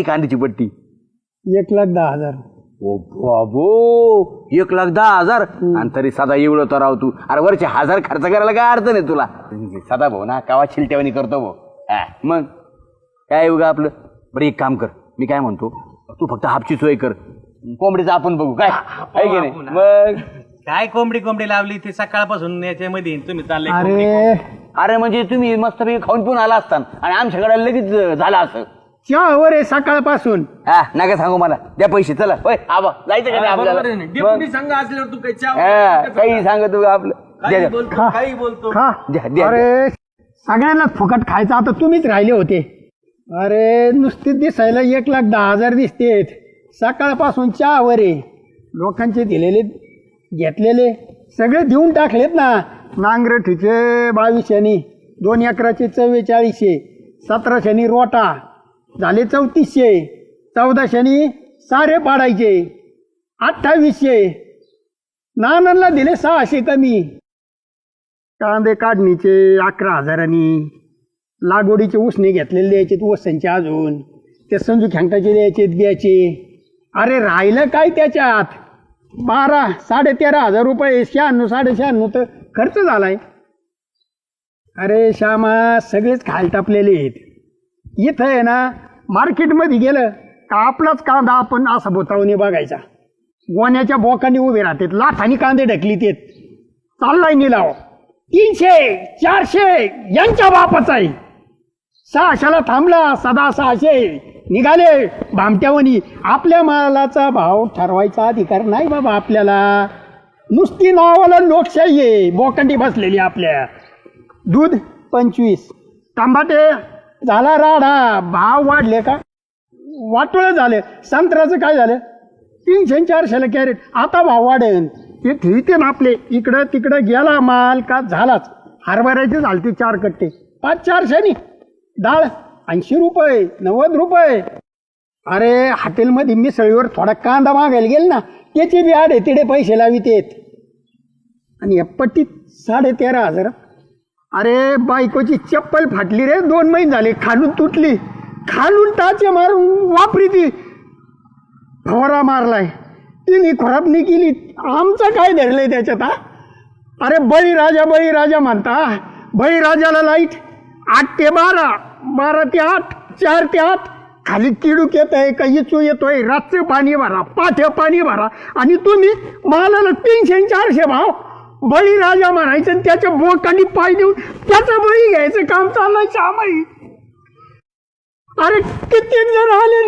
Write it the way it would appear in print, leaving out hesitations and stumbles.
कांद्याची पट्टी 1,10,000. ओ बाबो 1,10,000 आणि तरी सदा एवढं तर राव तू. अरे वरचे 1,000 खर्च करायला काय अर्थ नाही तुला. सदा भाऊ ना कावा शिलट्यावानी करतो भाऊ. मग काय उगा आपलं. बरं एक काम कर, मी काय म्हणतो, तू फक्त हापची सोय कर, कोंबडीचं आपण बघू काय आहे की नाही. मग काय कोंबडी लावली ती सकाळपासून याच्यामध्ये तुम्ही चालले. अरे म्हणजे तुम्ही मस्तपैकी खाऊन पिऊन आला असता आणि आमच्याकडे लगेच झालं असं. चहावर आहे सकाळपासून. हा नका सांगू मला, द्या पैसे चला. होय आबा जायचं का नाही आपल्याला. संघ असल्यावर तू काही सांगत आपलं काही बोलतो. अरे सगळ्यांना फुकट खायचं, आता तुम्हीच राहिले होते. अरे नुसते दिसायला 1,10,000 दिसतेत. सकाळपासून चहावर आहे. लोकांचे दिलेले घेतलेले सगळे देऊन टाकलेत ना. नांगरठीचे 2200, 2 एकराचे 4400, 1700 रोटा झाले 3400, 1400 सारे पाडायचे 2800, नानांना दिले 600 कमी. कांदे काढणीचे 11,000, लागवडीचे उसने घेतलेले द्यायचे वसांचे, अजून ते संजू खेंगटाचे द्यायचे. अरे राहिलं काय त्याच्यात. 13,500 रुपये, 96-96 तर खर्च झालाय. अरे श्यामा सगळेच खायला टापलेले आहेत. इथं आहे ना मार्केटमध्ये गेलं का आपलाच कांदा आपण असा बोतावणे बघायचा. गोण्याच्या बोकांनी उभे राहतात, लाथानी कांदे ढकली तेत. चाललाय निलाव 300-400 यांच्या बापाचा आहे. 600ला थांबला, सदा 600 निघाले भामट्यावनी. आपल्या मालाचा भाव ठरवायचा अधिकार नाही बाबा आपल्याला. नुसती नावाला लोकशाही आहे बोकांडी बसलेली आपल्या. दूध 25, टमाटे झाला राडा, भाव वाढले का वाटोळं झाले. संत्र्याचं काय झालं 300-400ला कॅरेट, आता भाव वाढेल. ते ठेवते ना आपले, इकडं तिकडं गेला माल का झालाच. हरभऱ्याचे झालते 4 कट्टे 500-400, डाळ 80 रुपये 90 रुपये. अरे हॉटेलमध्ये मिसळीवर थोडा कांदा मागायला गेल ना, त्याचे बी आडे तिडे पैसे लावितेत. आणि या पट्टीत 13,500. अरे बायकोची चप्पल फाटली रे, 2 महिने झाले, खालून तुटली, खालून टाचे मारून वापरी ती. फवारा मारलाय तिने, खराबनी केली. आमचं काय धरलंय त्याच्यात. अरे बळीराजा म्हणता. बळीराजाला लाईट 8 ते 12, 12 ते 8, 4 ते 8, खाली किडूक येत आहे, काही चू येतोय. रातचं पाणी भरा, पाठ्या पाणी भरा, आणि तुम्ही मालाला 300-400 भाव. बळीराजा म्हणायचं आणि त्याच्या बोकांनी पाय देऊन त्याचा बळी घ्यायचं काम चाललंय. अरे कित्येक जण आले.